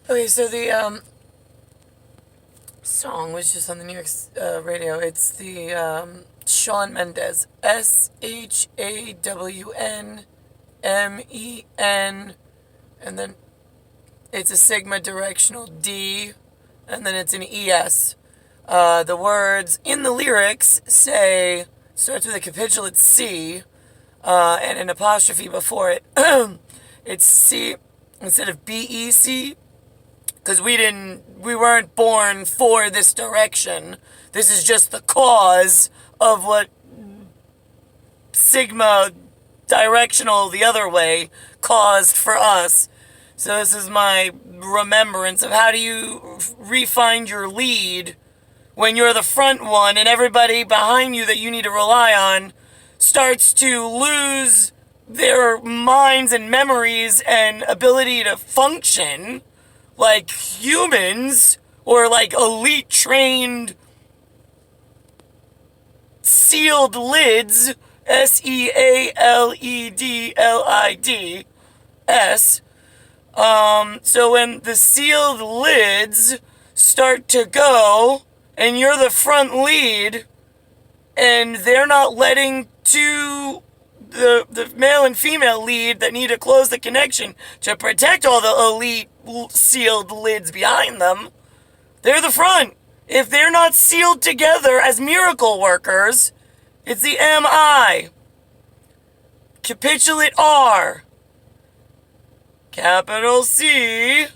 Okay, so the song was just on the New York radio. It's the Shawn Mendes, SHAWNMEN, and then it's a sigma directional D, and then it's an ES. The words in the lyrics say, starts with a capitulate C, and an apostrophe before it. It's C instead of BEC, because we weren't born for this direction. This is just the cause of what sigma directional the other way caused for us. So this is my remembrance of how do you refine your lead when you're the front one and everybody behind you that you need to rely on starts to lose their minds and memories and ability to function like humans or like elite trained sealed lids, SEALEDLIDS. So when the sealed lids start to go and you're the front lead and they're not letting the male and female lead that need to close the connection to protect all the elite sealed lids behind them, they're the front. If they're not sealed together as miracle workers, it's the MI. Capitulate R. Capital C.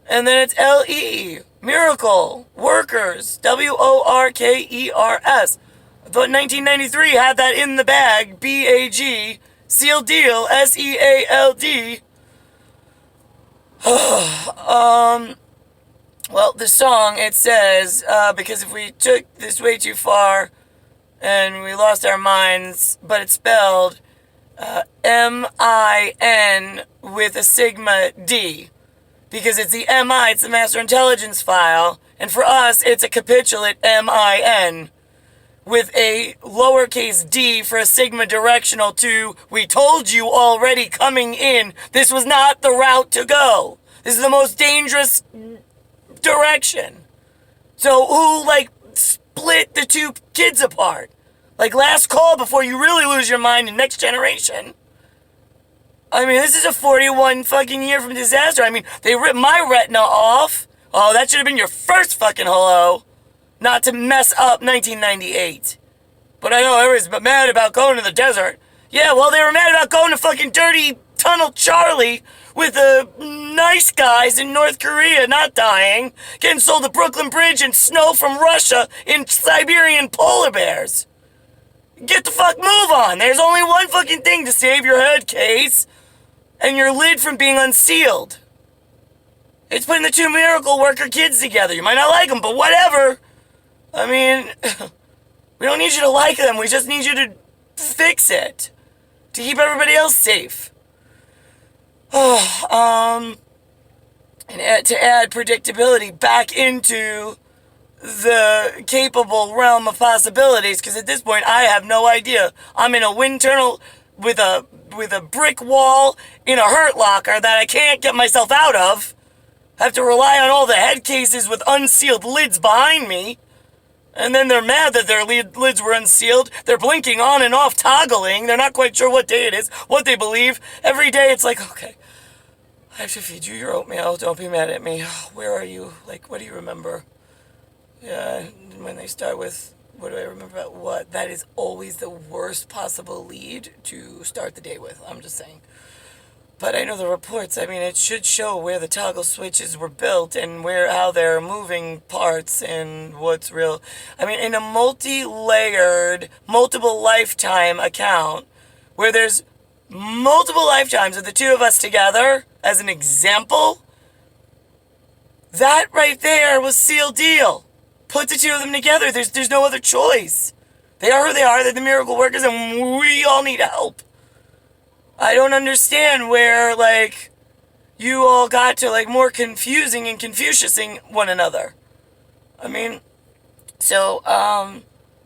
And then it's LE. Miracle Workers. WORKERS. I thought 1993 had that in the bag. BAG. Seal deal. SEALD. Well, the song, it says, because if we took this way too far and we lost our minds, but it's spelled MIN with a sigma D. Because it's the MI, it's the Master Intelligence File, and for us, it's a capitulate MIN with a lowercase d for a sigma directional to, we told you already coming in, this was not the route to go. This is the most dangerous direction. So who, split the two kids apart? Last call before you really lose your mind in Next Generation. I mean, this is a 41 fucking year from disaster. I mean, they ripped my retina off. Oh, that should have been your first fucking hello. Not to mess up 1998. But I know everybody's mad about going to the desert. Yeah, well, they were mad about going to fucking dirty Tunnel Charlie with the nice guys in North Korea not dying, getting sold to Brooklyn Bridge and snow from Russia in Siberian polar bears. Get the fuck move on. There's only one fucking thing to save your head case and your lid from being unsealed. It's putting the two miracle worker kids together. You might not like them, but whatever. I mean, we don't need you to like them. We just need you to fix it to keep everybody else safe. And to add predictability back into the capable realm of possibilities, because at this point I have no idea. I'm in a wind tunnel with a brick wall in a hurt locker that I can't get myself out of. I have to rely on all the head cases with unsealed lids behind me. And then they're mad that their lids were unsealed. They're blinking on and off, toggling. They're not quite sure what day it is, what they believe. Every day it's like, okay, I have to feed you your oatmeal. Don't be mad at me. Where are you? What do you remember? Yeah, when they start with, what do I remember about what? That is always the worst possible lead to start the day with. I'm just saying. But I know the reports. I mean, it should show where the toggle switches were built and how they're moving parts and what's real. I mean, in a multi-layered, multiple lifetime account where there's multiple lifetimes of the two of us together, as an example, that right there was seal deal. Put the two of them together. There's no other choice. They are who they are. They're the miracle workers, and we all need help. I don't understand where, you all got to, more confusing and Confuciusing one another. I mean, so,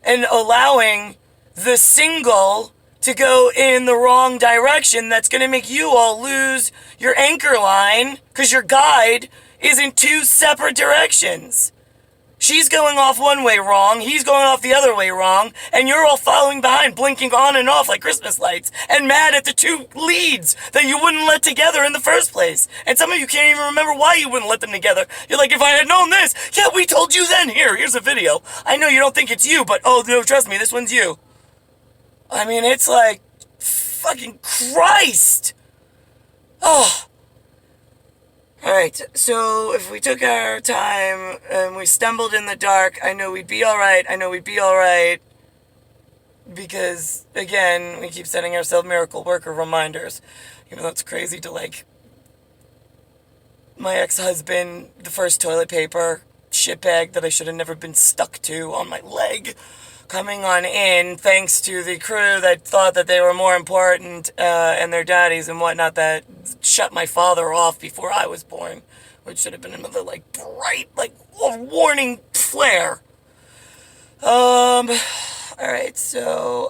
and allowing the single to go in the wrong direction that's going to make you all lose your anchor line because your guide is in two separate directions. She's going off one way wrong, he's going off the other way wrong, and you're all following behind, blinking on and off like Christmas lights, and mad at the two leads that you wouldn't let together in the first place. And some of you can't even remember why you wouldn't let them together. You're like, if I had known this, yeah, we told you then. Here's a video. I know you don't think it's you, but oh no, trust me, this one's you. I mean, it's like, fucking Christ! Oh. Alright, so if we took our time and we stumbled in the dark, I know we'd be alright, because, again, we keep setting ourselves miracle worker reminders, even though it's crazy to, like, my ex-husband, the first toilet paper shitbag that I should have never been stuck to on my leg, coming on in thanks to the crew that thought that they were more important and their daddies and whatnot that shut my father off before I was born, which should have been another like bright like warning flare. Alright, so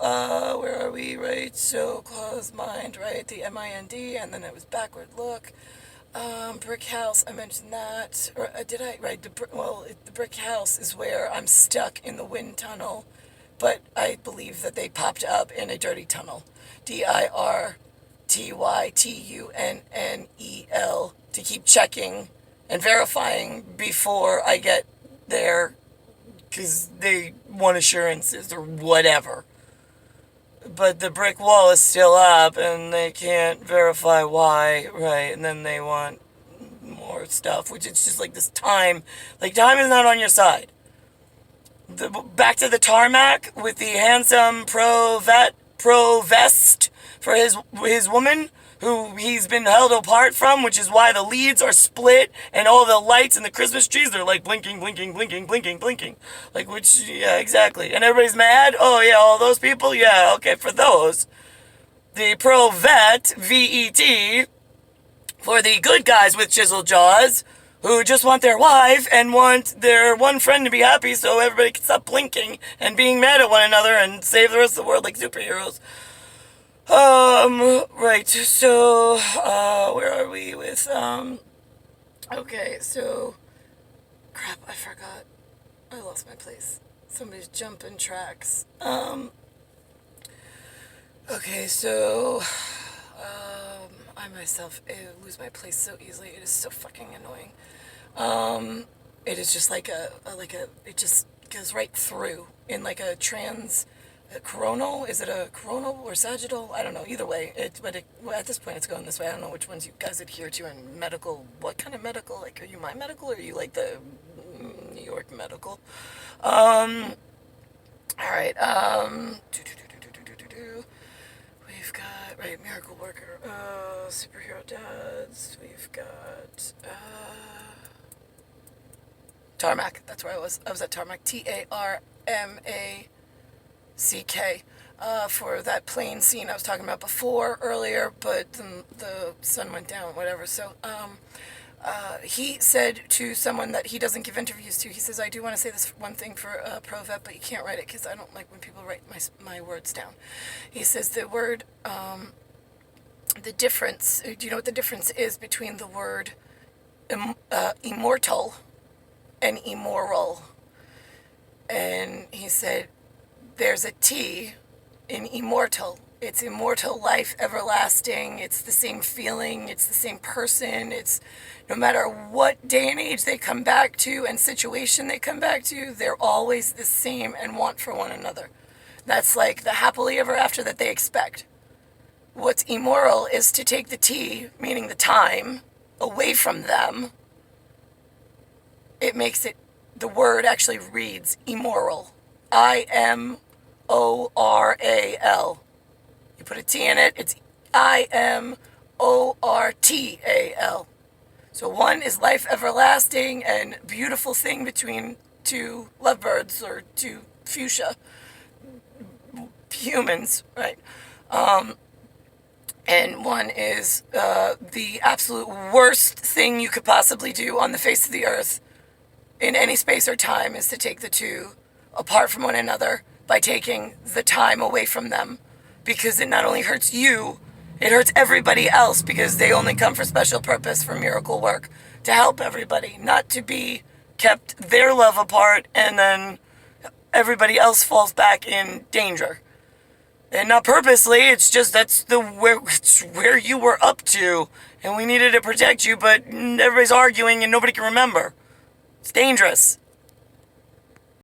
where are we? Right, so closed mind, right, the M-I-N-D, and then it was backward look. Brick house, I mentioned that, or did I? Right, the brick house is where I'm stuck in the wind tunnel. But I believe that they popped up in a dirty tunnel. DIRTYTUNNEL to keep checking and verifying before I get there because they want assurances or whatever. But the brick wall is still up and they can't verify why, right? And then they want more stuff, which it's just like this time. Like, time is not on your side. Back to the tarmac with the handsome pro vest for his woman who he's been held apart from, which is why the leads are split and all the lights and the Christmas trees, they're like blinking, like, which, yeah, exactly. And everybody's mad. Oh yeah, all those people, yeah, okay, for those. The pro vet, VET, for the good guys with chisel jaws who just want their wife and want their one friend to be happy so everybody can stop blinking and being mad at one another and save the rest of the world like superheroes. Right, so, where are we with, okay, so, crap, I forgot. I lost my place. Somebody's jumping tracks. Okay, so, I myself lose my place so easily. It is so fucking annoying. It is just like it just goes right through in like a coronal. Is it a coronal or sagittal? I don't know. Either way, well, at this point it's going this way. I don't know which ones you guys adhere to in medical. What kind of medical? Like, are you my medical or are you like the New York medical? All right. We've got, right, miracle worker, superhero dads. We've got, tarmac. That's where I was. I was at tarmac. TARMACK. For that plane scene I was talking about before earlier, but the sun went down, whatever. So, he said to someone that he doesn't give interviews to, he says, I do want to say this one thing for ProVet, but you can't write it because I don't like when people write my words down. He says the word, the difference, do you know what the difference is between the word immortal and immoral? And he said, there's a T in immortal. It's immortal life, everlasting. It's the same feeling. It's the same person. It's no matter what day and age they come back to and situation they come back to, they're always the same and want for one another. That's like the happily ever after that they expect. What's immoral is to take the T, meaning the time, away from them. It makes it, the word actually reads immoral. IMORAL. You put a T in it, it's IMORTAL. So one is life everlasting and beautiful thing between two lovebirds or two fuchsia humans, right? And one is the absolute worst thing you could possibly do on the face of the earth in any space or time is to take the two apart from one another by taking the time away from them because it not only hurts you, it hurts everybody else, because they only come for special purpose, for miracle work, to help everybody, not to be kept their love apart and then everybody else falls back in danger. And not purposely, it's just it's where you were up to, and we needed to protect you, but everybody's arguing and nobody can remember. It's dangerous.